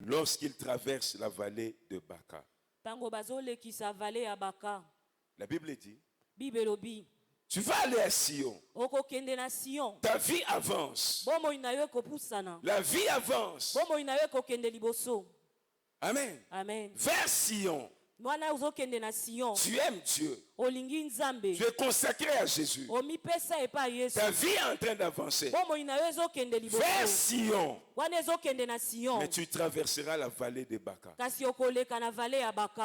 lorsqu'il traverse la vallée de Baka. La Bible dit, tu vas aller à Sion. Ta vie avance. La vie avance. Amen. Amen. Vers Sion. Tu aimes Dieu. Tu es consacré à Jésus. Ta vie est en train d'avancer. Vers Sion. Mais tu traverseras la vallée de Baka.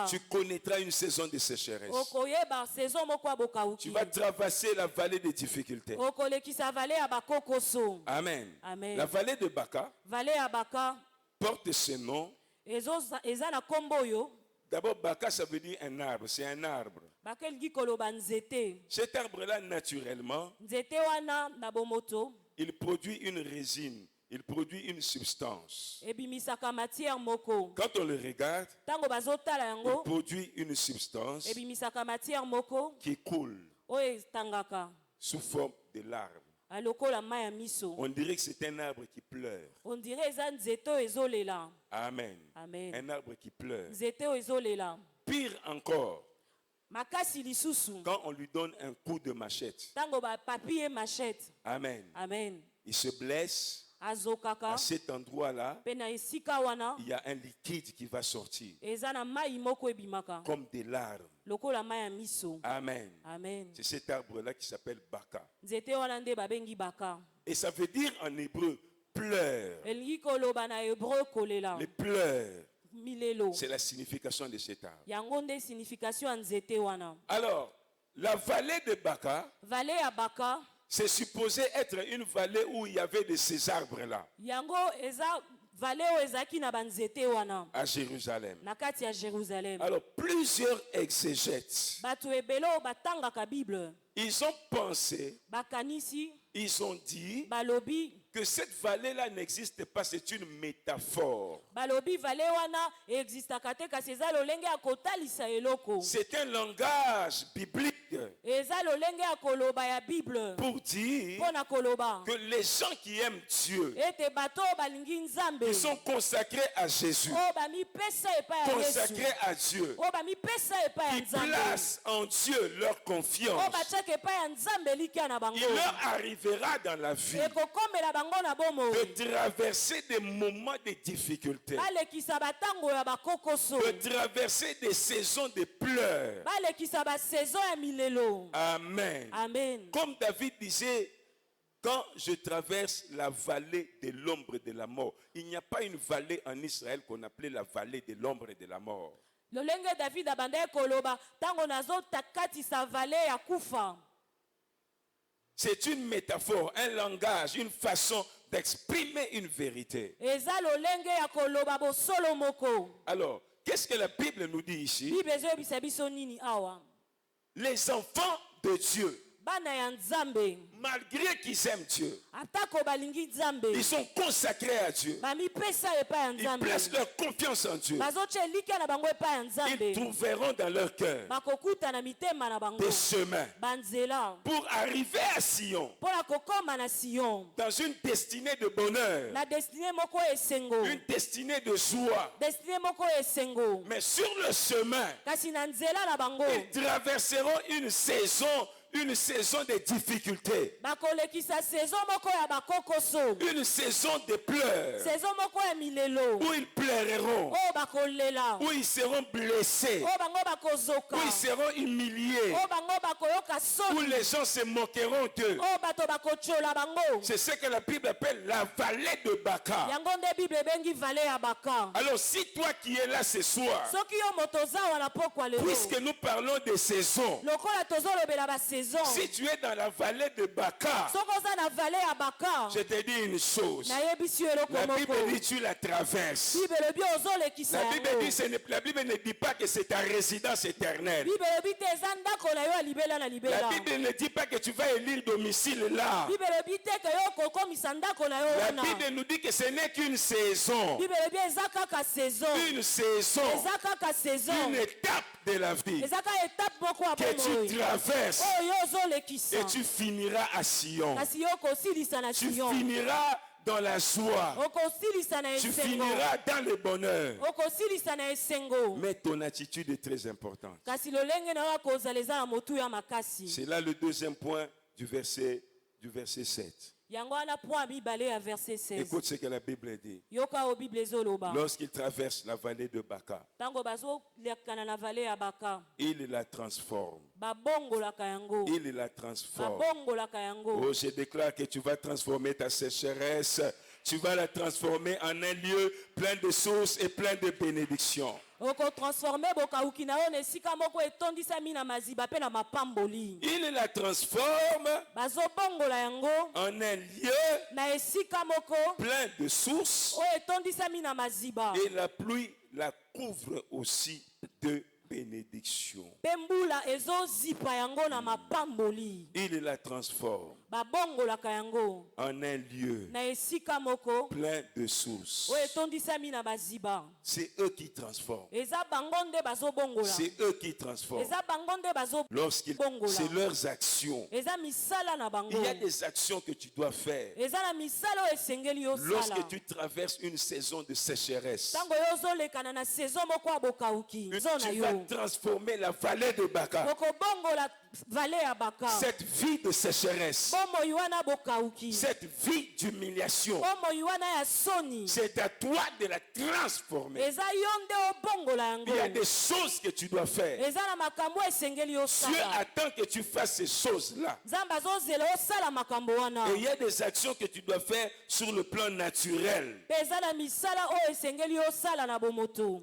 Tu connaîtras une saison de sécheresse. Tu vas traverser la vallée des difficultés. Amen. Amen. La vallée de Baka porte ce nom. D'abord, Baka, ça veut dire un arbre. C'est un arbre. Cet arbre-là, naturellement, il produit une résine. Il produit une substance. Quand on le regarde, il produit une substance qui coule sous forme de larmes. On dirait que c'est un arbre qui pleure. Amen. Amen. Un arbre qui pleure. Pire encore, quand on lui donne un coup de machette. Amen. Amen. Il se blesse. À cet endroit-là, il y a un liquide qui va sortir. Comme des larmes. Amen. Amen. C'est cet arbre-là qui s'appelle Baka. Et ça veut dire en hébreu pleurs. Les pleurs. C'est la signification de cet arbre. Alors, la vallée de Baka, c'est supposé être une vallée où il y avait de ces arbres-là. À Jérusalem. Alors, plusieurs exégètes, ils ont pensé, ils ont dit que cette vallée-là n'existe pas, c'est une métaphore. C'est un langage biblique pour dire que les gens qui aiment Dieu, ils sont consacrés à Jésus, consacrés à Dieu, ils placent en Dieu leur confiance. Il leur arrivera dans la vie de traverser des moments de difficulté, de traverser des saisons de pleurs. Amen. Amen. Comme David disait, quand je traverse la vallée de l'ombre de la mort, il n'y a pas une vallée en Israël qu'on appelait la vallée de l'ombre de la mort. C'est une métaphore, un langage, une façon d'exprimer une vérité. Alors, qu'est-ce que la Bible nous dit ici? Les enfants de Dieu, malgré qu'ils aiment Dieu, ils sont consacrés à Dieu. Ils placent leur confiance en Dieu. Ils trouveront dans leur cœur des chemins pour arriver à Sion, dans une destinée de bonheur, une destinée de joie. Mais sur le chemin, ils traverseront une saison de difficultés, une saison de pleurs, où ils pleureront, où ils seront blessés, où ils seront humiliés, où les gens se moqueront d'eux. C'est ce que la Bible appelle la vallée de Baka. Alors si toi qui es là ce soir, puisque nous parlons de saisons, si tu es dans la vallée de Baka, je te dis une chose. La Bible dit tu la traverses. La Bible ne dit pas que c'est ta résidence éternelle. La Bible ne dit pas que tu vas élire domicile là. La Bible nous dit que ce n'est qu'une saison. Une saison. Une étape de la vie que tu traverses et tu finiras à Sion. Tu finiras dans la joie. Tu finiras dans le bonheur. Mais ton attitude est très importante. C'est là le deuxième point du verset 7. Écoute ce que la Bible dit. Lorsqu'il traverse la vallée de Baka, il la transforme. Il la transforme. Oh, je déclare que tu vas transformer ta sécheresse. Tu vas la transformer en un lieu plein de sources et plein de bénédictions. Il la transforme en un lieu plein de sources et la pluie la couvre aussi de bénédictions. Il la transforme en un lieu plein de sources. C'est eux qui transforment. C'est eux qui transforment. C'est leurs actions. Il y a des actions que tu dois faire. Lorsque tu traverses une saison de sécheresse, tu vas transformer la vallée de Baka. Cette vie de sécheresse, cette vie d'humiliation, c'est à toi de la transformer. Il y a des choses que tu dois faire. Dieu attend que tu fasses ces choses-là. Et il y a des actions que tu dois faire sur le plan naturel.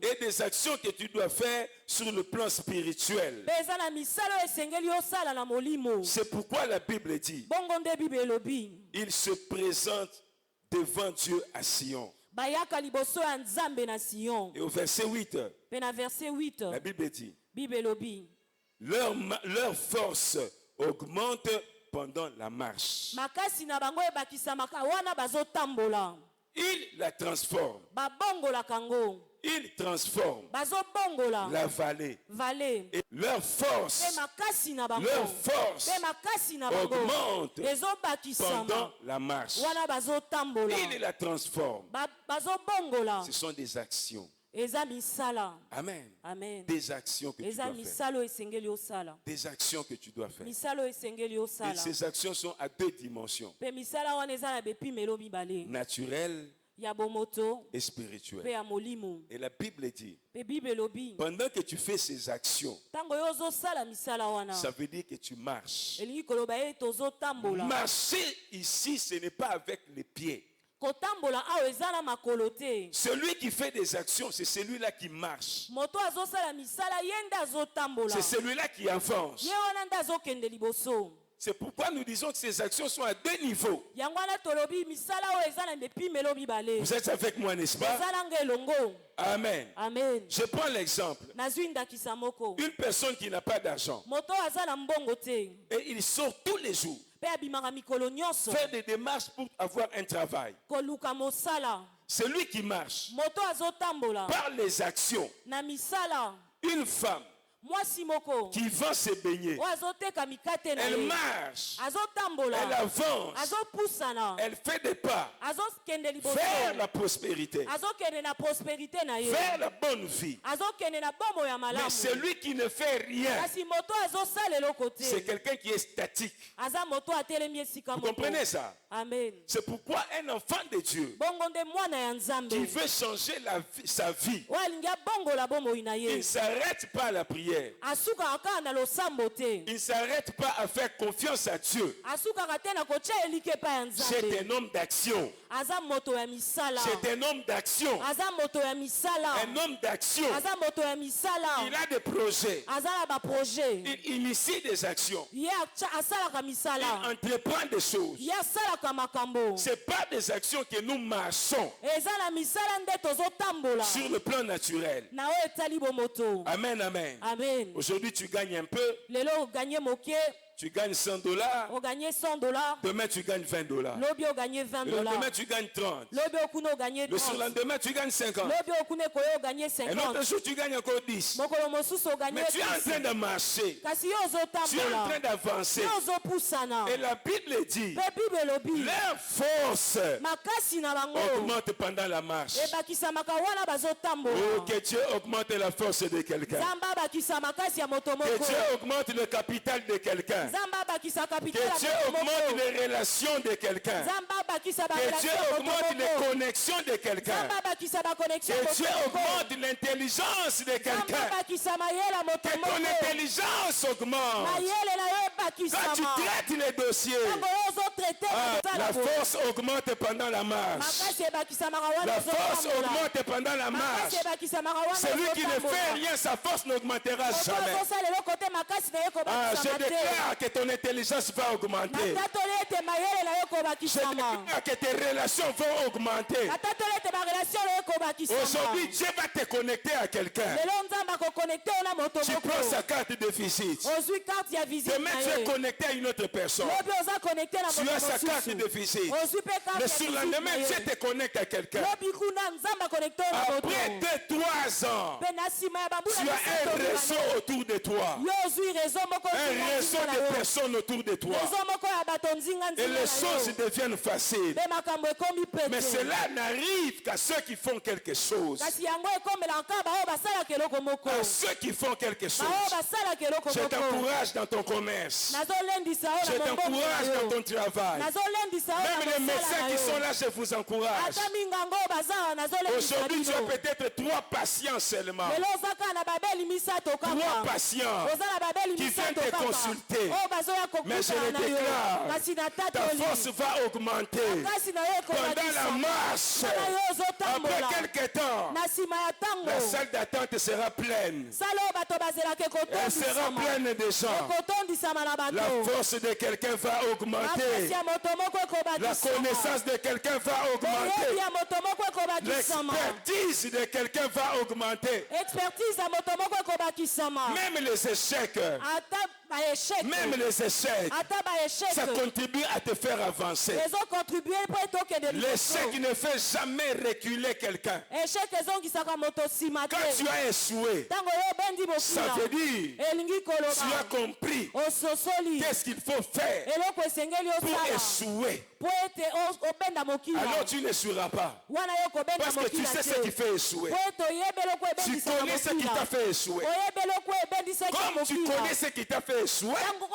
Et des actions que tu dois faire sur le plan spirituel. C'est pourquoi la Bible dit, il se présente devant Dieu à Sion. Et au verset 8, la Bible dit, leur force augmente pendant la marche. Il la transforme. Il transforme la vallée. Et leur force augmente pendant la marche. Il la transforme. Ce sont des actions. Amen. Des actions que tu dois faire. Des actions que tu dois faire. Et ces actions sont à deux dimensions. Naturelles et spirituel. Et la Bible dit, pendant que tu fais ces actions, ça veut dire que tu marches. Marcher ici, ce n'est pas avec les pieds. Celui qui fait des actions, c'est celui-là qui marche. C'est celui-là qui avance. C'est pourquoi nous disons que ces actions sont à deux niveaux. Vous êtes avec moi, n'est-ce pas? Amen. Je prends l'exemple. Une personne qui n'a pas d'argent et il sort tous les jours faire des démarches pour avoir un travail. Celui qui marche par les actions. Une femme qui va se baigner, elle marche, elle avance, elle fait des pas vers la prospérité, vers la bonne vie. Mais celui qui ne fait rien, c'est quelqu'un qui est statique. Vous comprenez ça? C'est pourquoi un enfant de Dieu qui veut changer sa vie, il ne s'arrête pas à la prière. Il ne s'arrête pas à faire confiance à Dieu. C'est un homme d'action. C'est un homme d'action. Un homme d'action. Il a des projets. Il initie des actions. Il entreprend des choses. Ce n'est pas des actions que nous marchons sur le plan naturel. Amen, amen. Aujourd'hui, tu gagnes un peu. Tu gagnes $100. On gagne $100. Demain, tu gagnes $20. Lobi on gagne $20. Le lendemain, tu gagnes 30. Lobi okuno gagne 30. Le surlendemain, tu gagnes 50. Lobi okuno koyo gagne 50. Un autre jour, tu gagnes encore 10. Mokolo mosusu gagne 10. Mais tu es en train de marcher. Kasi yo ozotambola. Tu es en train d'avancer. Yo ozopusana. Et la Bible dit, Pe Bible lobi. leur force Makasi na bango augmente pendant la marche. ebakisamaka wana bazotambola. Oh, que Dieu augmente la force de quelqu'un. Zamba bakisa makasi ya moto moko. Que Dieu augmente le capital de quelqu'un. Zamba bakisa capital Que Dieu ya moto augmente moko. les relations de quelqu'un. Zamba bakisa ba Que Dieu relation ya moto augmente les moko. connexions de quelqu'un. Zamba bakisa ba connexion Que moto Dieu moko. augmente l'intelligence de Zamba quelqu'un. bakisa mayela moto Que ton moko. intelligence augmente. Mayele na yo Quand tu bakisama. traites les dossiers, Tango yo ozotraite la force augmente pendant la marche. makasi ebakisamaka wana La force ozotambola. augmente pendant la marche. Makasi ebakisamaka wana Celui qui ne ozotambola. fait rien, sa force n'augmentera Moto jamais. azosala eloko te makasi na ye Je kobakisama te. déclare que ton intelligence va augmenter. natatoli ete mayele na yo Je kobakisama. déclare que tes relations vont augmenter. natatoli ete barelation na yo kobakisama. Aujourd'hui, Dieu va te connecter à quelqu'un. lelo nzambe akokonnecte yo na moto Tu prends moko. sa carte de visite. ozwi carte ya visite Demain, na tu es ye. connecté à une autre personne. lobi oza connecte na Tu moto as sa carte de mosusu. visite. ozwi mpe carte Le ya visite surlendemain, na Dieu ye. te connecte à quelqu'un. lobi kuna nzambe akonnecte yo na moto. Après 2-3 ans, mpe na nsima ya tu bambula as un réseau autour de toi. yo ozwi réseau moko Un réseau nzinga na de yo. personnes autour de toi. réseau moko ya bato nzinga Et nzinga les na choses yo. deviennent faciles. mpe makambo ekomi Mais pete. cela n'arrive qu'à ceux qui font quelque chose. kasi yango ekomelaka baoyo basalaka eloko moko. À ceux qui font quelque chose. baoyo basalaka eloko Je moko. t'encourage dans ton commerce. nazolendisa yo Je na mobongo na t'encourage dans yo. ton travail. nazolendisa yo Même na les mosala médecins na qui sont yo. là, je vous encourage. ata mingango oyo baza awa nazolendisa Aujourd'hui, tu as bino. peut-être 3 patients seulement. lelo oza kaka na babeli misato 3 kaka. patients oza na babeli qui viennent misato te kaka. consulter. oyo bazoya Mais je kokutana le na yo. déclare, kasi ta natatoli. force va augmenter. kasi na yo Pendant la ekobakisama. marche, na yo après ozotambola. quelque temps, na nsima ya ntango. la salle d'attente sera pleine. sala oyo bato bazelaka Elle sera ekotondisama. pleine de gens. ekotondisama na La bato. force de quelqu'un va makasi augmenter. ya moto moko La ekobakisama. connaissance de quelqu'un va boyebi augmenter. ya moto moko ekobakisama. L'expertise de quelqu'un va augmenter. expertise ya moto moko ekobakisama. Même les échecs, ata baesheke. même les échecs, ata ça baesheke. contribue à te faire avancer. ezokontribue mpo etokende L'échec liboso. ne fait jamais reculer quelqu'un. esheke ezongisaka moto nsima te. Quand tu as échoué, ntango yo obendi ça mokila veut dire elingi tu as koloba compris ososoli qu'est-ce qu'il faut faire eloko esengeli pour osala échouer. po ete obenda mokila Alors tu n'échoueras pas. wana yo kobenda Parce que tu mokila sais ce qui te fait échouer. po ete oyebi eloko Tu ebendisaka connais ce qui mokila t'a fait échouer. oyebi eloko ebendisaki Comme tu mokila connais ce qui t'a fait échouer, ntango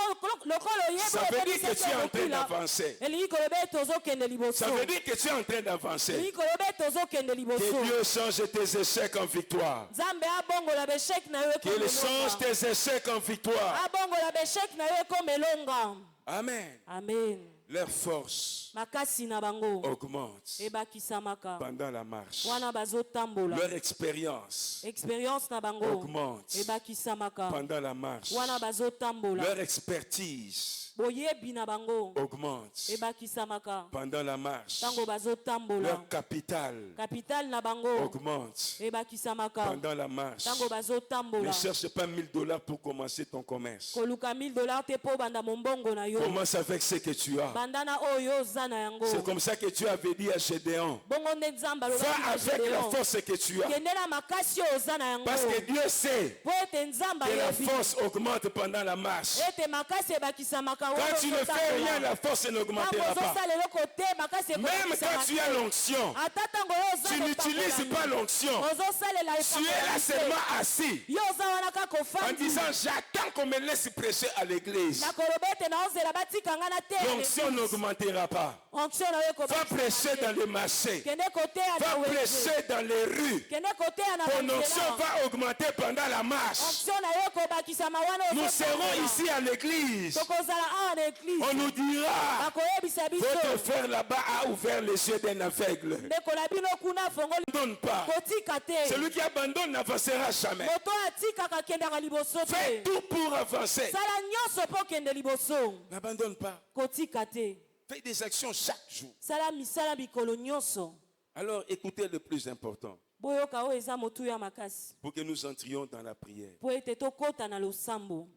lokola oyebi ça veut dire que ebendisaki tu es en train mokila d'avancer. elingi koloba ete ozokende liboso Ça veut dire que tu es en train d'avancer. elingi koloba ete ozokende Que liboso Dieu change tes échecs en victoire. nzambe abongola besheki na yo Qu'il change ekomelonga tes échecs en victoire. abongola besheki na yo ekomelonga. Amen. amen. Leur force makasi na bango augmente ebakisamaka pendant la marche. wana bazotambola. Leur expérience expérience na bango augmente ebakisamaka pendant la marche. wana bazotambola. Leur expertise boyebi na bango augmente ebakisamaka pendant la marche. ntango bazotambola. Leur capital capital na bango augmente ebakisamaka pendant la marche. ntango Ne bazotambola. cherche pas $1000 pour commencer ton commerce. koluka $1000 te po banda mombongo na yo Commence avec ce que tu as. banda na oyo oza na yango. C'est comme ça que Dieu avait dit à Gédéon. bongo nde nzambe Va alobaki na avec la Gédéon. force que tu as. kende na makasi oyo oza na yango. Parce que Dieu sait po ete nzambe que la ayebi force augmente pendant la marche. ete makasi ebakisamaka Quand tu ne fais rien, la force ntango n'augmentera pas. ozosala eloko te makasi Même quand tu as l'onction, ata ntango yo oza tu n'utilises pas l'onction. ozosalela Tu es là seulement assis yo oza wana kaka en ofandi disant j'attends qu'on me laisse prêcher à l'église. nakoloba ete naozela batikanga na te. L'onction n'augmentera pas. onction na yo Va prêcher dans les marchés. kende koteya Va na wenze prêcher dans les rues. kende koteya na Ton onction banzela va augmenter pendant la marche. onction na yo ekobakisama wana Nous serons ici à l'église. tokozala awa na eglise On nous dira, bakoyebisa biso votre frère là-bas a ouvert les yeux d'un aveugle. ndeko na bino kuna afongoli Ne donne pas. kotika te. Celui qui abandonne n'avancera jamais. moto atikaka akendaka liboso Fais te. tout pour avancer. sala nyonso mpo okende liboso N'abandonne pas. kotika te. Fais des actions chaque jour. sala misala mikolo nyonso. Alors écoutez le plus important. boyoka oyo eza motuya makasi Pour que nous entrions dans la prière. mpo ete tokɔta na losambo.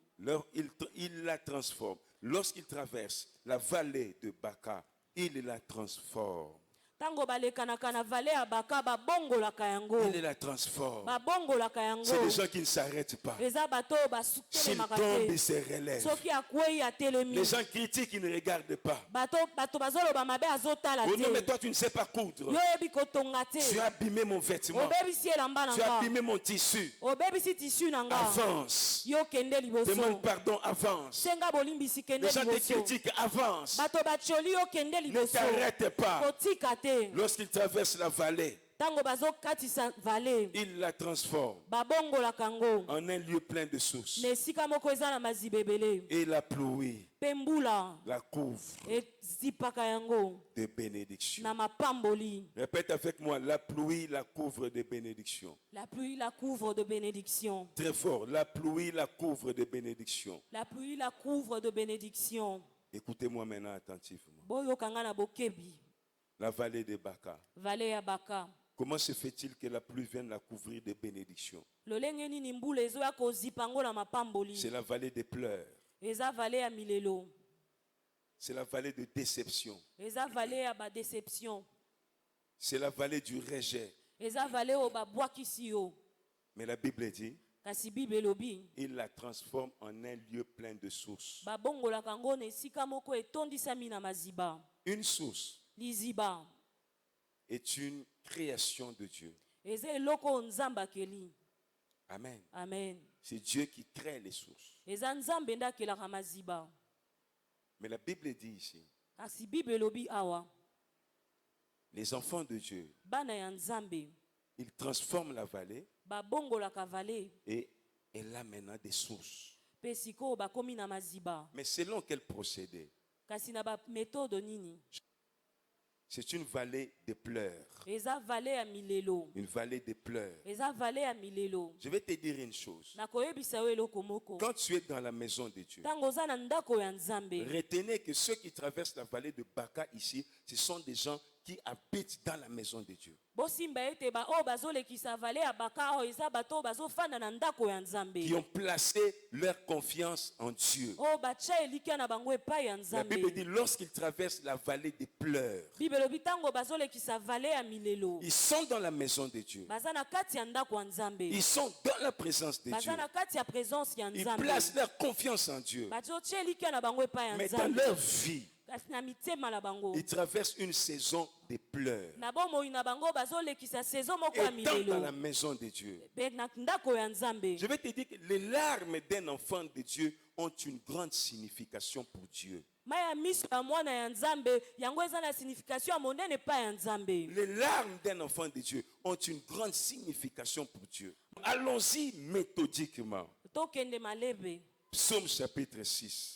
Il la transforme. lorsqu'il traverse la vallée de Baka, il la transforme. Tango balekanaka na vallée ya Baka babongolaka yango. Il la transforme. Babongolaka yango. C'est des gens qui ne s'arrêtent pas. Eza bato S'ils basutelemaka tombent, te. ils se relèvent. Soki akwei atelemi. Les gens critiquent, ils ne regardent pas. Bato bazoloba mabe azotala Oh non, mais te. toi, tu ne sais pas coudre. Yo yebi kotonga te. Tu as abîmé mon vêtement. Obebisi elamba na Tu as nga. abîmé mon tissu. Obebisi tissu na nga. Avance. Yo kende liboso. Demande pardon, avance. Senga bolimbisi kende Les gens te liboso. critiquent, avance. Bato bacholi yo kende Ne liboso. t'arrête pas. Kotika te. Lorsqu'il traverse la vallée, Tango bazokatisa vallée. il la transforme Babongolaka yango. en un lieu plein de sources. Na esika moko eza na mazibebele. Et la pluie Mpe mbula la couvre ezipaka yango de bénédictions. na mapamboli. Répète avec moi, la pluie la couvre de bénédictions. La pluie la couvre de bénédictions. Très fort, la pluie la couvre de bénédictions. La pluie la couvre de bénédictions. Écoutez-moi maintenant attentivement. Boyokanga na bokebi. La vallée de Baka. Vallée ya Baka. Comment se fait-il que la pluie vienne la couvrir de bénédictions? Lolenge nini mbula ezoya kozipa yango na mapamboli. C'est la vallée des pleurs. Eza vallée ya milelo. C'est la vallée de déception. Eza vallée ya badéception. C'est la vallée du rejet. Eza vallée o babwakisi yo. Mais la Bible dit, Kasi Bible elobi. il la transforme en un lieu plein de sources. Babongolaka yango na esika moko etondisami na maziba. Une source Liziba. est une création de Dieu. Eza eloko nzambe akeli. Amen. Amen. C'est Dieu qui crée les sources. Eza nzambe nde akelaka maziba. Mais la Bible dit ici, Kasi Bible elobi awa. les enfants de Dieu, Bana ya nzambe. ils transforment la vallée Babongolaka vallée. et elle a maintenant des sources. Pe sikoyo bakomi na maziba. Mais selon quel procédé? Kasi na ba méthode nini? C'est une vallée de pleurs. Eza vallée ya milelo. Une vallée de pleurs. Eza vallée ya milelo. Je vais te dire une chose. Nakoyebisa yo eloko moko. Quand tu es dans la maison de Dieu, Tango oza na ndako ya nzambe. retenez que ceux qui traversent la vallée de Baka ici, ce sont des gens qui habitent dans la maison de Dieu. Bosimba ete ba o bazolekisa vallée ya Baka o eza bato bazofanda na ndako ya nzambe. Qui ont placé leur confiance en Dieu. O bacha elika na bango epai ya La nzambe. Bible dit, lorsqu'ils traversent la vallée des pleurs, Bible lobi tango bazolekisa vallée ya milelo. ils sont dans la maison de Dieu. Baza na kati ya ndako ya nzambe. Ils sont dans la présence de Dieu. Baza na kati ya présence ya Ils nzambe. placent leur confiance en Dieu. Bazotia elika na bango epai ya Mais dans nzambe. leur vie, Kasi na mitema na bango. ils traversent une saison de pleurs. Na bomoi na bango bazolekisa saison moko ya Étant dans la milelo. maison de Dieu. Pe na ndako ya nzambe. Je vais te dire que les larmes d'un enfant de Dieu ont une grande signification pour Dieu. Maya miso ya mwana ya nzambe yango eza na signification ya monene pa ya nzambe. Les larmes d'un enfant de Dieu ont une grande signification pour Dieu. Allons-y méthodiquement. Tokende malebe. Psaume chapitre 6.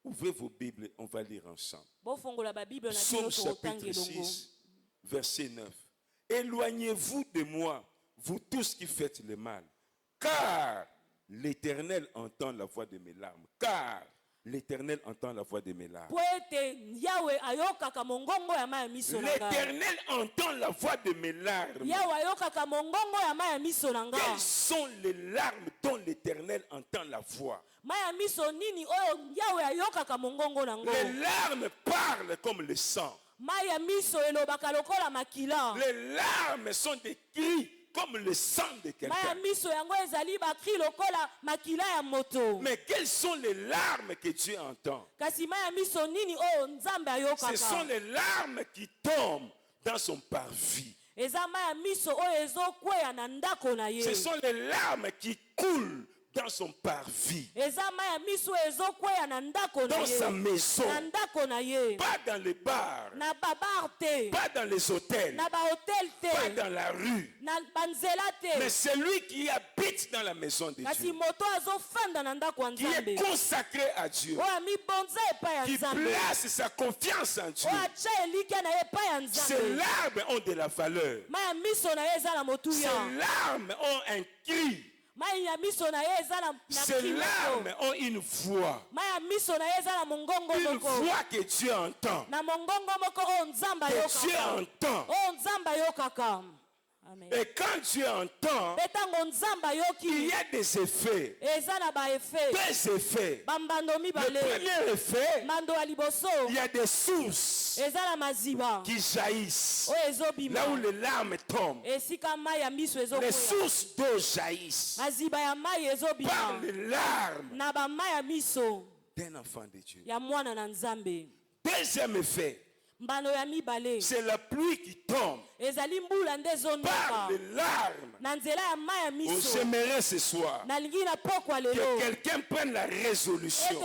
Ouvrez vos Bibles, on va lire ensemble. Bofongola ba Bible na Psaume bino to chapitre otange longo. 6, verset 9. Éloignez-vous de moi, vous tous qui faites le mal, car l'Éternel entend la voix de mes larmes. Car l'Éternel entend la voix de mes larmes. Po ete Yahweh ayokaka mongongo ya maya miso na nga. L'Éternel entend la voix de mes larmes. Yahweh ayokaka mongongo ya maya miso na nga. Quelles sont les larmes dont l'Éternel entend la voix? Maya miso nini oyo Yahweh ayokaka mongongo na ngo. Les larmes parlent comme le sang. Maya miso elobaka lokola makila. Les larmes sont des cris comme le sang de Maya quelqu'un. miso yango ezali bakri lokola makila ya moto. Mais quelles sont les larmes que Dieu entend? Kasi maya miso nini oyo nzambe ayokaka. Ce sont les larmes qui tombent dans son parvis. Eza maya miso oyo ezokweya na ndako na ye. Ce sont les larmes qui coulent dans son parvis. Eza maya miso ezokweya na ndako na Dans ye. sa maison. Na ndako na ye. Pas dans les bars. Na babar te. Pas dans les hôtels. Na ba hotel Pas te. dans la rue. Na banzela Mais te. celui qui habite dans la maison de Kasi Dieu. moto azofanda na ndako ya Qui nzambe. est consacré à Dieu. Oyo amibonza epai ya Qui nzambe. place sa confiance en Dieu. Oyo atya elika na ye epai ya Ces nzambe. larmes ont de la valeur. Maya miso na ye eza na Ces motuya. larmes ont un cri. Maya miso na ye eza na Ces kri larmes moko. ont une voix. Maya miso na ye eza na mongongo Une moko. voix que Dieu entend. Na mongongo moko oyo nzambe Que Dieu ayokaka. entend. Oyo nzambe ayokaka. Amen. Et quand Dieu entend, il y a des effets. Deux effets. Le premier effet, il y a des sources qui jaillissent. Là où les larmes tombent, les sources d'eau jaillissent par les larmes d'un enfant de Dieu. Deuxième effet, c'est la pluie qui tombe par les larmes. J'aimerais ce soir que quelqu'un prenne la résolution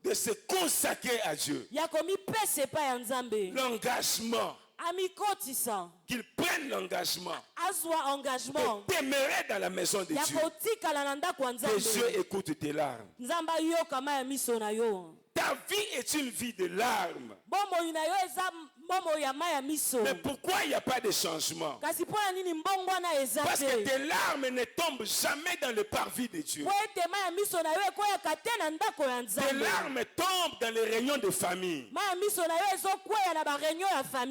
de se consacrer à Dieu. L'engagement. Qu'il prenne l'engagement de demeurer dans la maison de Dieu. Que Dieu écoute tes larmes. Ta vie est une vie de larmes. Mais pourquoi il n'y a pas de changement? Parce que tes larmes ne tombent jamais dans le parvis de Dieu. Tes larmes tombent dans les réunions de famille.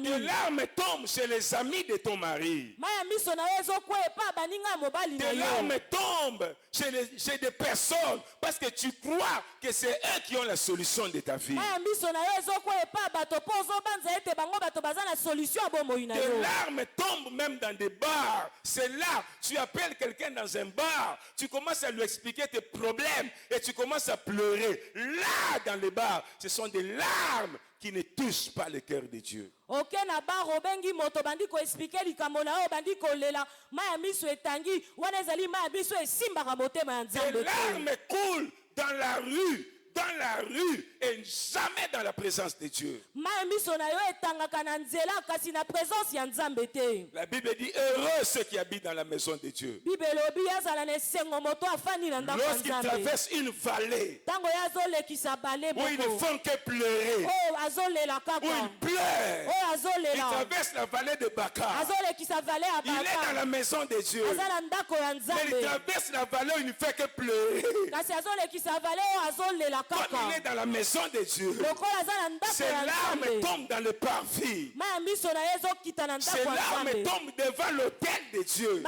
Tes larmes tombent chez les amis de ton mari. Tes larmes tombent chez des personnes parce que tu crois que c'est eux qui ont la solution de ta vie. Tes larmes tombent même dans des bars. C'est là, tu appelles quelqu'un dans un bar, tu commences à lui expliquer tes problèmes et tu commences à pleurer. Là, dans les bars, ce sont des larmes qui ne touchent pas le cœur de Dieu. Tes larmes coulent dans la rue. Dans la rue et jamais dans la présence de Dieu. La Bible dit heureux ceux qui habitent dans la maison de Dieu. Lorsqu'ils traversent une vallée où ils ne font que pleurer, où ils pleurent, ils traversent la vallée de Baka. Il est dans la maison de Dieu. Mais il traverse la vallée où il ne fait que pleurer. Quand il est dans la maison de Dieu, ses larmes tombent dans le parvis. Ses larmes tombent devant l'autel de Dieu.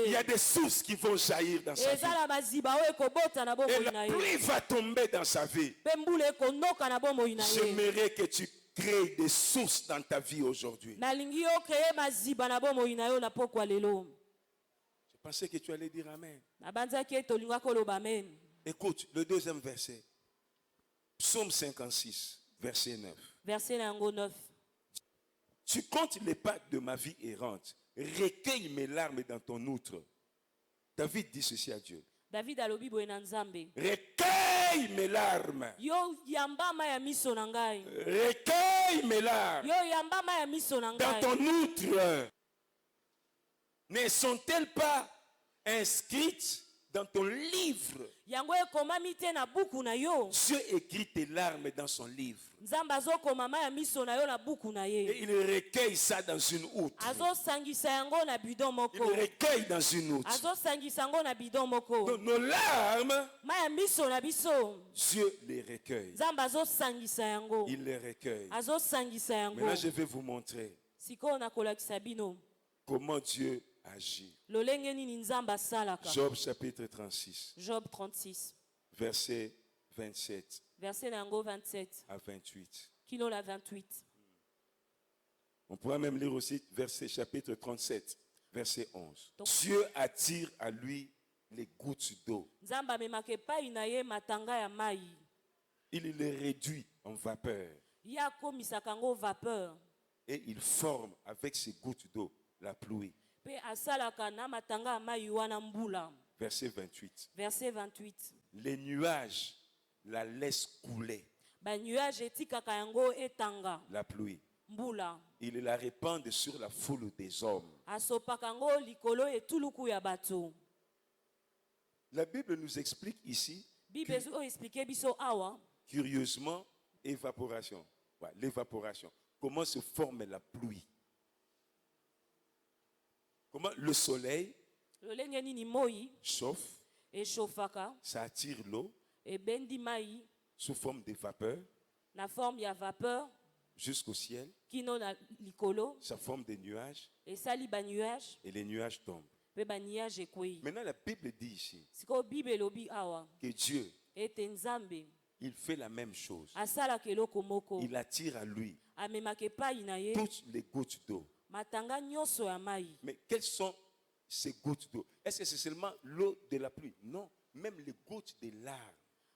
Il y a des sources qui vont jaillir dans sa vie. Et la pluie va tomber dans sa vie. J'aimerais que tu crées des sources dans ta vie aujourd'hui. Je pensais que tu allais dire Amen. Écoute le deuxième verset. Psaume 56, verset 9. Verset 9. Tu comptes les pas de ma vie errante. Recueille mes larmes dans ton outre. David dit ceci à Dieu. Recueille mes larmes. Recueille mes larmes dans ton outre. Ne sont-elles pas inscrites dans ton livre? Dieu écrit tes larmes dans son livre. Et il recueille ça dans une outre. Il recueille dans une outre. Donc, nos larmes, Dieu les recueille. Il les recueille. Maintenant, je vais vous montrer comment Dieu agit. Job chapitre 36. Job 36. Verset 27. Verset 27 à 28. Kilo la 28. On pourra même lire aussi verset chapitre 37, verset 11. Dieu attire à lui les gouttes d'eau. Il les réduit en vapeur. Et il forme avec ces gouttes d'eau la pluie. Verset 28. Verset 28. Les nuages la laissent couler. La pluie. Il la répand sur la foule des hommes. La Bible nous explique ici, curieusement, évaporation. Ouais, l'évaporation. Comment se forme la pluie? Comment le soleil chauffe, ça attire l'eau sous forme de vapeur. jusqu'au ciel. Kino na likolo. Ça forme des nuages. Et sali ba nuage. Et les nuages tombent. Pe ba nuage ekwei. Maintenant la Bible dit ici Siko Bible lobi awa. que Dieu, Ete nzambe. il fait la même chose. Asala keloko moko. Il attire à lui Amemake pai na ye. toutes les gouttes d'eau. Matanga nyonso ya mai. Mais quelles sont ces gouttes d'eau? Est-ce que c'est seulement l'eau de la pluie? Non, même les gouttes de larmes.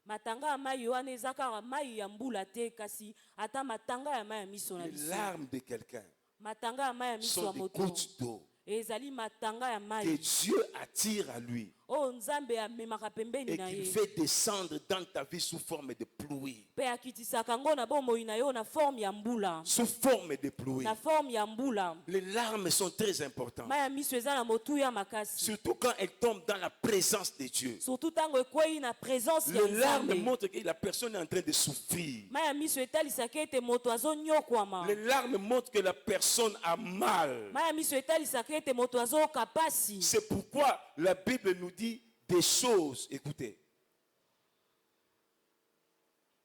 Matanga ya mai wana eza kaka mai ya mbula te kasi ata matanga ya mai ya miso na Les biso. larmes de quelqu'un Matanga ya mai ya miso ya sont des moto. gouttes d'eau Ezali matanga ya que mai. Dieu attire à lui O nzambe amemaka pembeni et na qu'il ye. fait descendre dans ta vie sous forme de pluie. Pe akitisaka ngo na bomoi na yo na forme ya mbula. Sous forme de pluie. Na forme ya mbula. Les larmes sont très importantes. Mai ya miso eza na motuya makasi. Surtout quand elles tombent dans la présence de Dieu. Surtout tango ekwei na présence ya Les larmes nzambe. montrent que la personne est en train de souffrir. Mai ya miso etalisaka ete moto azonyokwama. Les larmes montrent que la personne a mal. Mai ya miso etalisaka ete moto azoyoka pasi. C'est pourquoi la Bible nous dit des choses. Écoutez.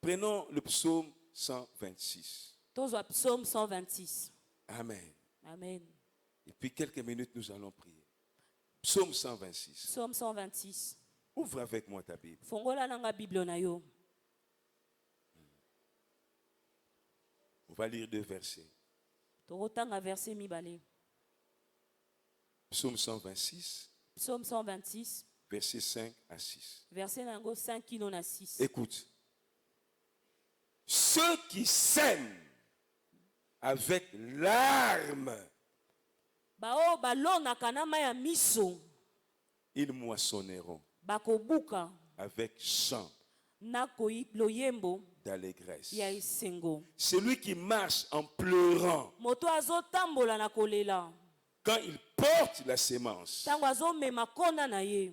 Prenons le psaume 126. Tozwa psaume 126. Amen. Amen. Et puis quelques minutes, nous allons prier. Psaume 126. Psaume 126. Ouvre avec moi ta Bible. Fongola nanga Bible na yo. On va lire 2 versets. Tokotanga verset mibale. Psaume 126, Psaume 126. versets 5 à 6. Verset nango 5 kino na 6. Écoute. Ceux qui sèment avec larmes, Bao balonaka na mai ya miso. ils moissonneront Bakobuka avec chant na loyembo d'allégresse. ya esengo. Celui qui marche en pleurant, Moto azotambola na kolela. quand il porte la sémence, Tango azomema kona na ye.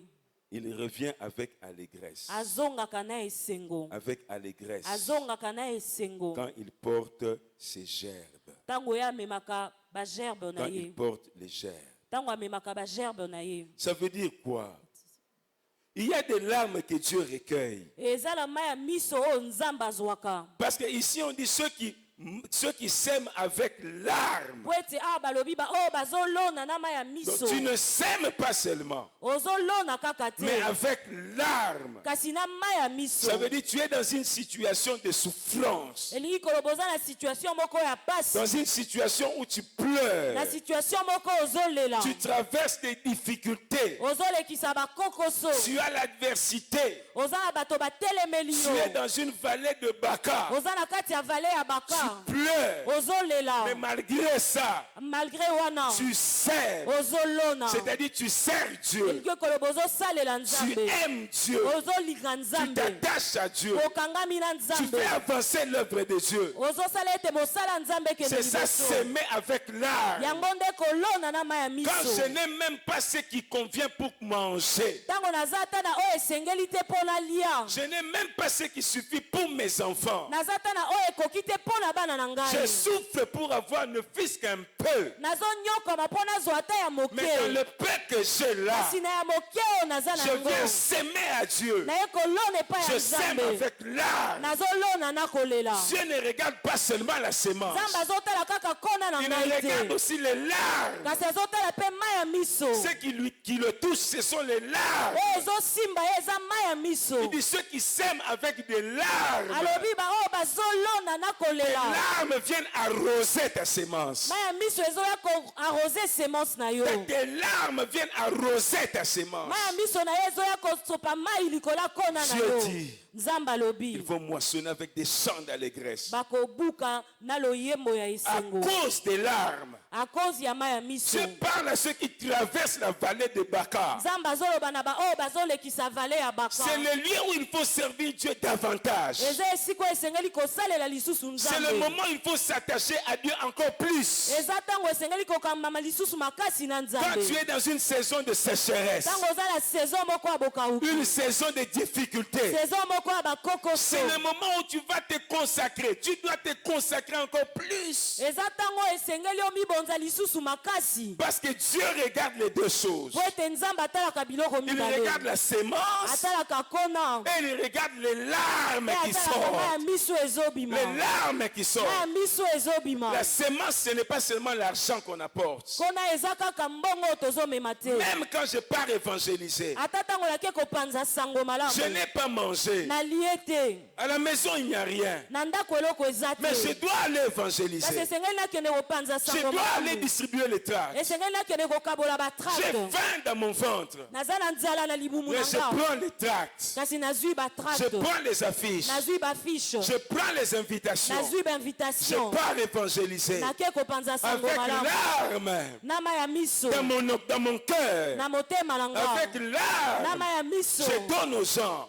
il revient avec allégresse. Azongaka na esengo. Avec allégresse. Azongaka na esengo. Quand il porte ses gerbes. Tango ya memaka ba gerbe na Quand il ye. porte les gerbes. Tango amemaka ba gerbe na ye. Ça veut dire quoi? Il y a des larmes que Dieu recueille. Ezala mai ya miso o nzamba zwaka. Parce que ici on dit ceux qui sèment avec larmes. Bwete a balobi ba o bazolona na mai ya Donc miso. tu ne sèmes pas seulement, Ozolona kaka mais te. avec larmes. Kasi na mai ya miso. Ça veut dire que tu es dans une situation de souffrance. Elingi koloboza na situation moko ya pasi. Dans une situation où tu Na pleures. situation moko ozolela. Tu traverses des difficultés. Ozolekisa bakokoso. Tu as l'adversité. Oza na bato batelemeli Tu es yo. dans une vallée de Baka. Oza na kati ya vale ya baka. Tu pleures. Ozolela. Mais malgré ça, Malgré wana. tu sers. Ozolona. C'est-à-dire tu sers Dieu. Elingi koloba ozosalela Tu nzambe. aimes Dieu. Ozolika Tu nzambe. t'attaches à Dieu. Okangami na Tu nzambe. fais avancer l'œuvre de Dieu. Ozosala ete mosala nzambe ekende C'est ça, liboso. s'aimer avec l'art. Yango nde kolona na mai ya Quand miso. je n'ai même pas ce qui convient pour manger. Ntango naza ata na oyo esengeli te mpo na lia. Je n'ai même pas ce qui suffit pour mes enfants. Naza ata na oyo ekoki te mpo na bana na Je ngai. souffre pour avoir ne fût-ce qu'un peu. Nazonyokama mpo nazwa ata ya moke. Mais dans le peu que j'ai là, Kasi na ya moke oyo naza na je yango. viens s'aimer à Dieu. Naye kolona epai ya Je sème nzambe. avec l'art. Nazolona na kolela. Dieu ne regarde pas seulement la sémence. Nzambe azotala kaka kona na Il ngai regarde te. aussi les larmes. Kasi azotala mpe mai ya miso. Ceux qui le touchent, ce sont les larmes. Oyo ezosimba ye eza mai ya miso. Il dit ceux qui s'aiment avec des larmes. Alobi ba oyo bazolona na Les kolela. larmes viennent arroser ta sémence. Mai ya miso ezoya koarrose semence na yo. Tes larmes viennent arroser ta sémence. Mai ya miso na ye ezoya kosopa mai likola kona na Dieu yo. dit, Nzambe alobi ils vont moissonner avec des chants d'allégresse. bakobuka na loyembo ya À esengo. cause des larmes. A cause ya mai ya miso. Je parle à ceux qui traversent la vallée de Baka. Nzambe azoloba na ba oyo bazolekisa vale ya baka. C'est le lieu où il faut servir Dieu davantage. Eza esika oyo esengeli kosalela lisusu C'est le nzambe. moment où il faut s'attacher à Dieu encore plus. Eza ntango esengeli kokambama lisusu makasi na Quand nzambe. tu es dans une saison de sécheresse, Ntango oza na saison moko ya bokauki. une saison de difficulté, Saison moko C'est le moment où tu vas te consacrer. Tu dois te consacrer encore plus. Parce que Dieu regarde les deux choses. Il regarde la sémence et il regarde les larmes qui sortent. Les larmes qui sortent. La sémence, ce n'est pas seulement l'argent qu'on apporte. Même quand je pars évangéliser, je n'ai pas mangé. À la maison, il n'y a rien. Mais je dois aller évangéliser. Je dois aller distribuer les tracts. J'ai faim dans mon ventre. Mais je prends les tracts. Je prends les affiches. Je prends les invitations. Je pars évangéliser. Avec larmes dans mon cœur. Avec larmes, je donne aux gens.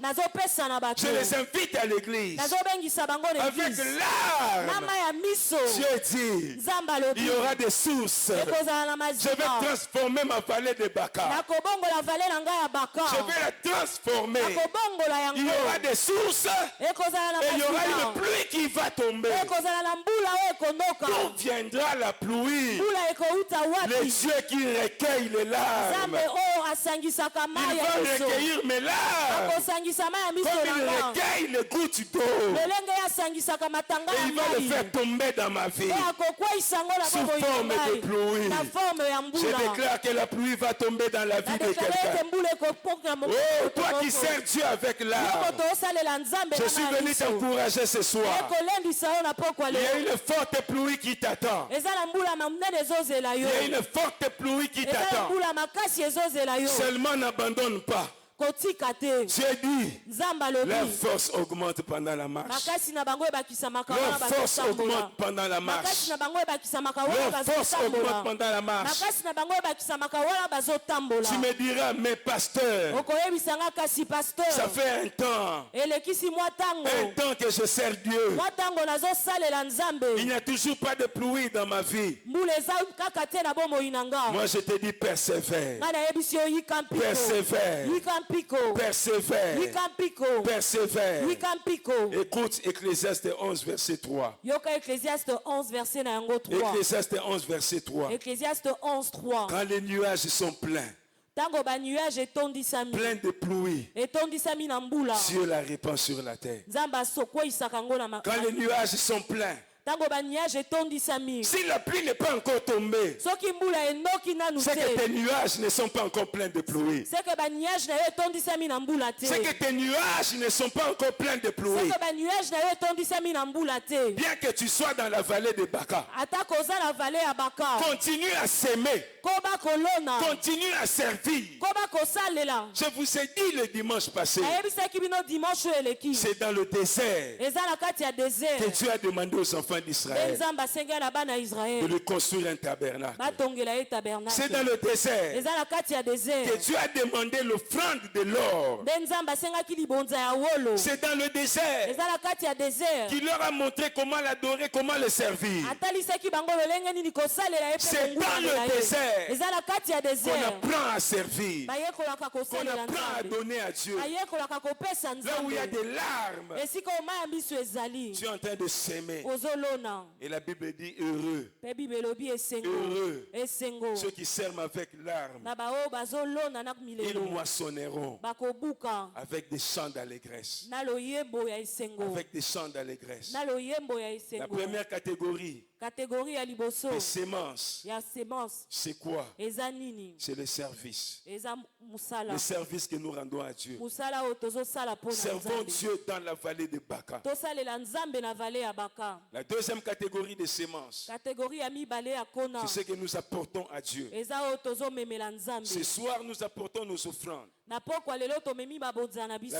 Je les invite à l'église. Avec larmes, Dieu dit, il y aura des sources. Je vais transformer ma vallée de Baka. Je vais la transformer. Il y aura des sources et il y aura une pluie qui va tomber. D'où viendra la pluie? Le Dieu qui recueille les larmes. Il va recueillir mes larmes. Comme il recueille les gouttes d'eau. Et il va le faire tomber dans ma vie. Sous forme de pluie. Je déclare que la pluie va tomber dans la vie de quelqu'un. Oh, toi qui sers Dieu avec larmes, je suis venu t'encourager ce soir. Il y a une forte pluie qui t'attend. Il y a une forte pluie qui t'attend. Seulement n'abandonne pas. Dieu dit, leur force augmente pendant la marche. Leur force augmente pendant la marche. Leur force augmente pendant la marche. Tu me diras, mais pasteur, ça fait un temps que je sers Dieu. Il n'y a toujours pas de pluie dans ma vie. Moi je te dis persévère. Persévère. Persévère. Persévère. Écoute Ecclésiaste 11 verset 3. Ecclésiaste 11 verset 3. Quand les nuages sont pleins, plein de pluie, Dieu la répand sur la terre. Quand les nuages sont pleins, si la pluie n'est pas encore tombée, c'est que tes nuages ne sont pas encore pleins de pluie. C'est que tes nuages ne sont pas encore pleins de pluie. Bien que tu sois dans la vallée de Baka, continue à s'aimer. Continue à servir. Je vous ai dit le dimanche passé, c'est dans le désert que Dieu a demandé aux enfants d'Israël de lui construire un tabernacle. C'est dans le désert que Dieu a demandé l'offrande de l'or. C'est dans le désert qu'il leur a montré comment l'adorer, comment le servir. C'est dans le désert qu'on apprend à servir, qu'on apprend à donner à Dieu. Là où il y a des larmes, tu es en train de s'aimer. Et la Bible dit heureux. Heureux ceux qui serment avec larmes. Ils moissonneront avec des chants d'allégresse. Avec des chants d'allégresse. La première catégorie des sémences, c'est quoi? C'est le service. Le service que nous rendons à Dieu. Servons Dieu dans la vallée de Baka. La deuxième catégorie de sémences, c'est ce que nous apportons à Dieu. Ce soir, nous apportons nos offrandes. La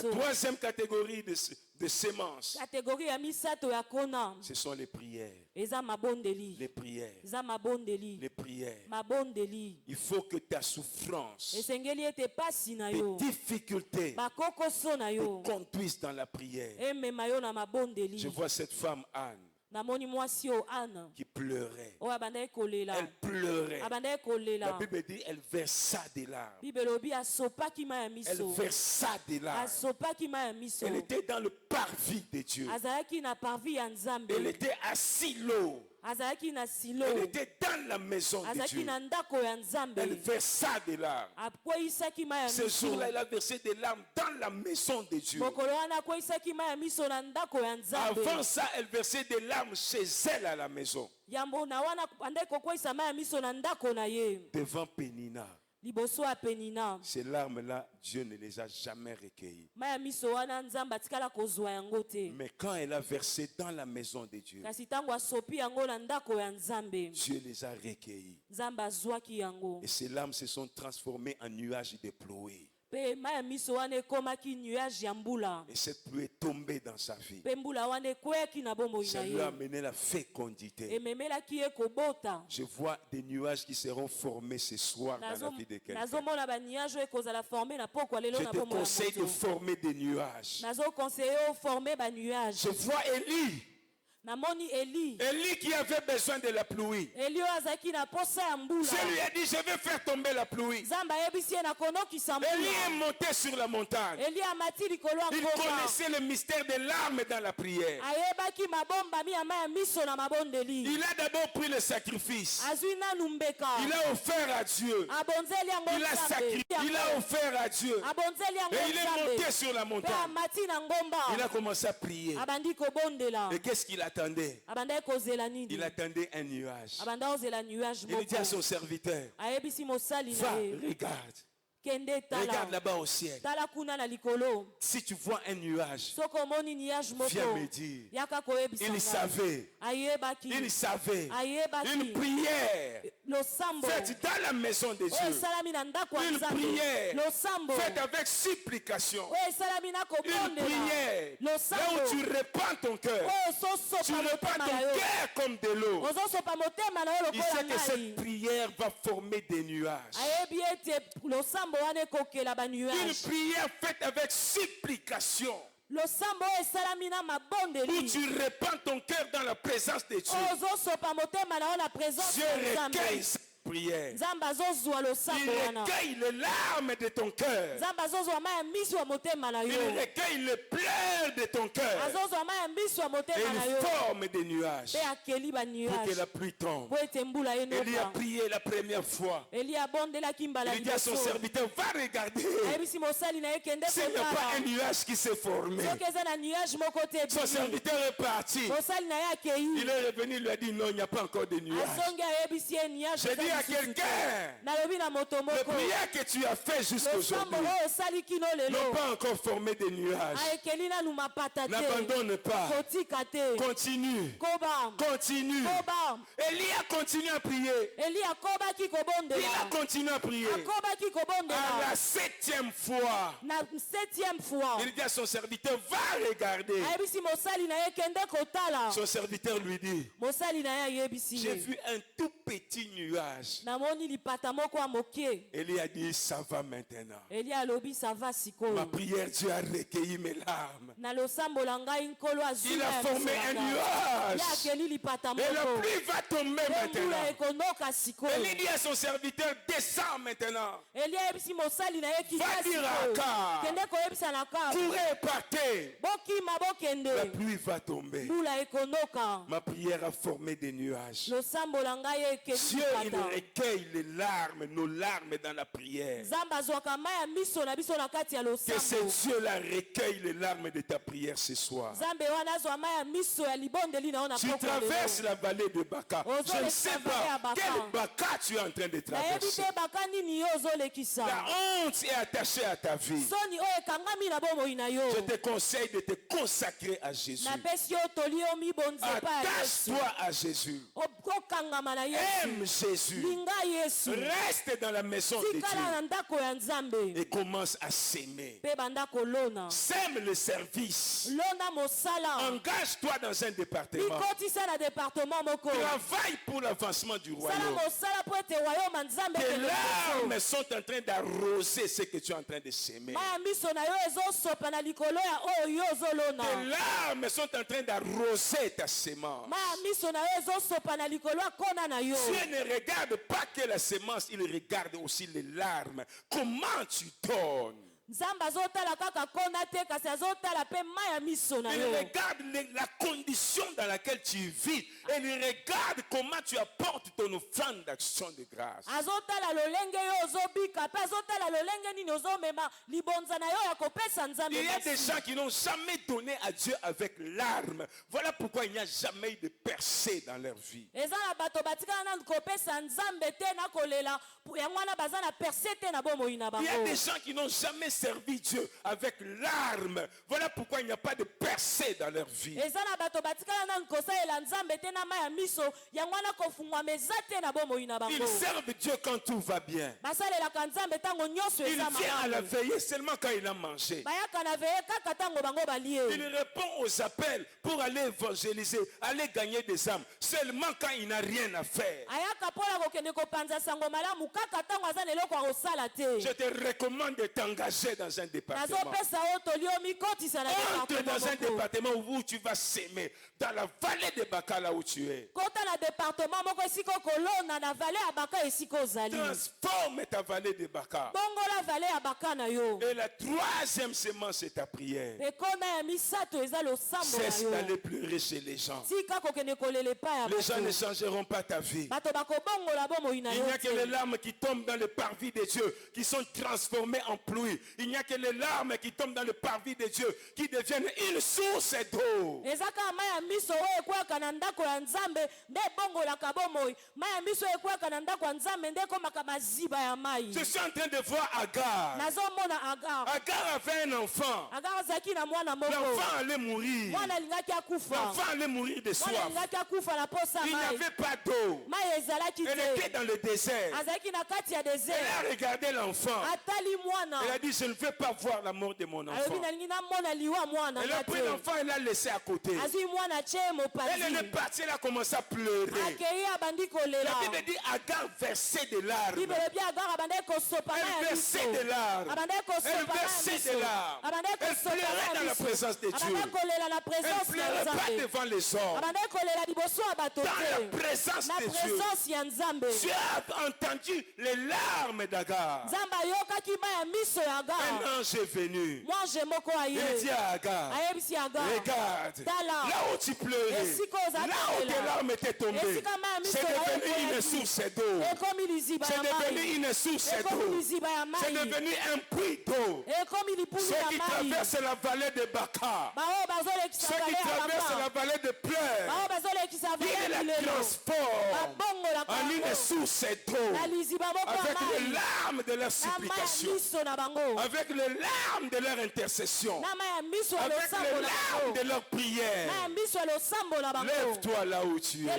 troisième catégorie de sémences, ce sont les prières. Les prières. Les prières. Il faut que ta souffrance, tes difficultés te conduisent dans la prière. Je vois cette femme Anne. qui pleurait. Elle pleurait. La Bible dit elle versa des larmes. Elle versa des larmes. Elle était dans le parvis de Dieu. Elle était assise l'eau. Elle était dans la maison de Dieu. Elle versa des larmes. Ce jour-là, elle a versé des larmes dans la maison de Dieu. Avant ça, elle versait des larmes chez elle à la maison. Devant Pénina. Ces larmes-là, Dieu ne les a jamais recueillies. Mais quand elle a versé dans la maison de Dieu, Dieu les a recueillies. Et ces larmes se sont transformées en nuages de pluie. Et cette pluie est tombée dans sa vie. Ça lui a amené la fécondité. Je vois des nuages qui seront formés ce soir dans la vie de quelqu'un. Je te conseille de former des nuages. Je vois Élie. Élie qui avait besoin de la pluie. Dieu lui a dit, je vais faire tomber la pluie. Élie est monté sur la montagne. Il connaissait le mystère des larmes dans la prière. Il a d'abord pris le sacrifice. Il a offert à Dieu. Il a sacrifié. Il a offert à Dieu. Et il est monté sur la montagne. Il a commencé à prier. Et qu'est-ce qu'il attendait? Il attendait un nuage. Il dit à son serviteur, va, regarde. Regarde là-bas au ciel. Si tu vois un nuage, viens me dire. Il savait. Une prière faite dans la maison de Dieu. Une prière faite avec supplication. Une prière là où tu répands ton cœur. Tu répands ton cœur comme de l'eau. Il sait que cette prière va former des nuages. Une prière faite avec supplication. Où tu répands ton cœur dans la présence de Dieu. Dieu recueille cette prière. Il recueille les larmes de ton cœur. Il recueille les pleurs de ton cœur. Et il forme des nuages pour que la pluie tombe. Élie a prié la première fois. Il dit à son serviteur, va regarder. S'il n'y a pas un nuage qui s'est formé. Son serviteur est parti. Il est revenu, il lui a dit, non, il n'y a pas encore de nuage. J'ai dit à quelqu'un, les prières que tu as fait jusqu'aujourd'hui n'ont pas encore formé des nuages. N'abandonne pas. Continue. Continue. Élie a continué à prier. Il a continué à prier. À la 7e fois, il dit à son serviteur, va regarder. Son serviteur lui dit, j'ai vu un tout petit nuage. Élie a dit, ça va maintenant. Ma prière, Dieu a recueilli mes larmes. Il a formé un nuage. Et la pluie va tomber maintenant. Élie dit à son serviteur, descends maintenant. Va dire à Akab, courez et partez. La pluie va tomber. Ma prière a formé des nuages. Dieu, il recueille les larmes, nos larmes dans la prière. Que ce Dieu-là recueille les larmes de ta prière ce soir. Tu traverses la vallée de Baka. Je ne sais pas quel Baka tu es en train de traverser. La honte est attachée à ta vie. Je te conseille de te consacrer à Jésus. Attache-toi à Jésus. Aime Jésus. Reste dans la maison de Dieu et commence à s'aimer. Sème le service. Engage-toi dans un département. Travaille pour l'avancement du royaume. Tes larmes sont en train d'arroser ce que tu es en train de s'aimer. Tes larmes sont en train d'arroser ta sémence. Dieu ne regarde pas que la sémence, il regarde aussi les larmes. Comment tu donnes? Il regarde la condition dans laquelle tu vis et il regarde comment tu apportes ton offrande d'action de grâce. Il y a des gens qui n'ont jamais donné à Dieu avec larmes. Voilà pourquoi il n'y a jamais eu de percée dans leur vie. Il y a des gens qui n'ont jamais servi Dieu avec larmes. Voilà pourquoi il n'y a pas de percée dans leur vie. Ils servent Dieu quand tout va bien. Il vient à la veillée seulement quand il a mangé. Il répond aux appels pour aller évangéliser, aller gagner des âmes seulement quand il n'a rien à faire. Je te recommande de t'engager dans un département. Entre dans un département où tu vas s'aimer. Dans la vallée de Baka, là où tu es. Transforme ta vallée de Baka. Et la troisième sémence, c'est ta prière. Cesse d'aller pleurer chez les gens. Les gens ne changeront pas ta vie. Il n'y a que les larmes qui tombent dans le parvis de Dieu qui sont transformées en pluie. Il n'y a que les larmes qui tombent dans le parvis de Dieu qui deviennent une source d'eau. Je suis en train de voir Agar. Agar avait un enfant. L'enfant allait mourir. L'enfant allait mourir de soif. Il n'y avait pas d'eau. Elle était dans le désert. Elle a regardé l'enfant. Elle a dit, je ne veux pas voir la mort de mon enfant. Elle a pris l'enfant et l'a laissé à côté. Elle est partie, elle a commencé à pleurer. La Bible dit Agar versait des larmes. Elle versait des larmes. Elle versait des larmes. Elle pleurait dans la présence de Dieu. Elle ne pleurait pas devant les hommes. Dans la présence de Dieu. Tu as entendu les larmes d'Agar. Un ange est venu. Il dit à Agar, regarde, là où tu pleurais, là où tes larmes étaient tombées, c'est devenu une source d'eau. C'est devenu une source d'eau. C'est devenu un puits d'eau. Ceux qui traversent la vallée de Baka, ceux qui traversent la vallée de pleurs, il la transforme en une source d'eau. Avec les larmes de leur supplication, avec les larmes de leur intercession, avec les larmes de leur prière. Lève-toi là où tu es.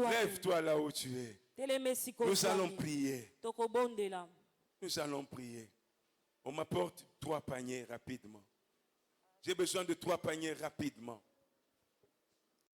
Lève-toi là où tu es. Nous allons prier. Nous allons prier. On m'apporte 3 paniers rapidement. J'ai besoin de 3 paniers rapidement.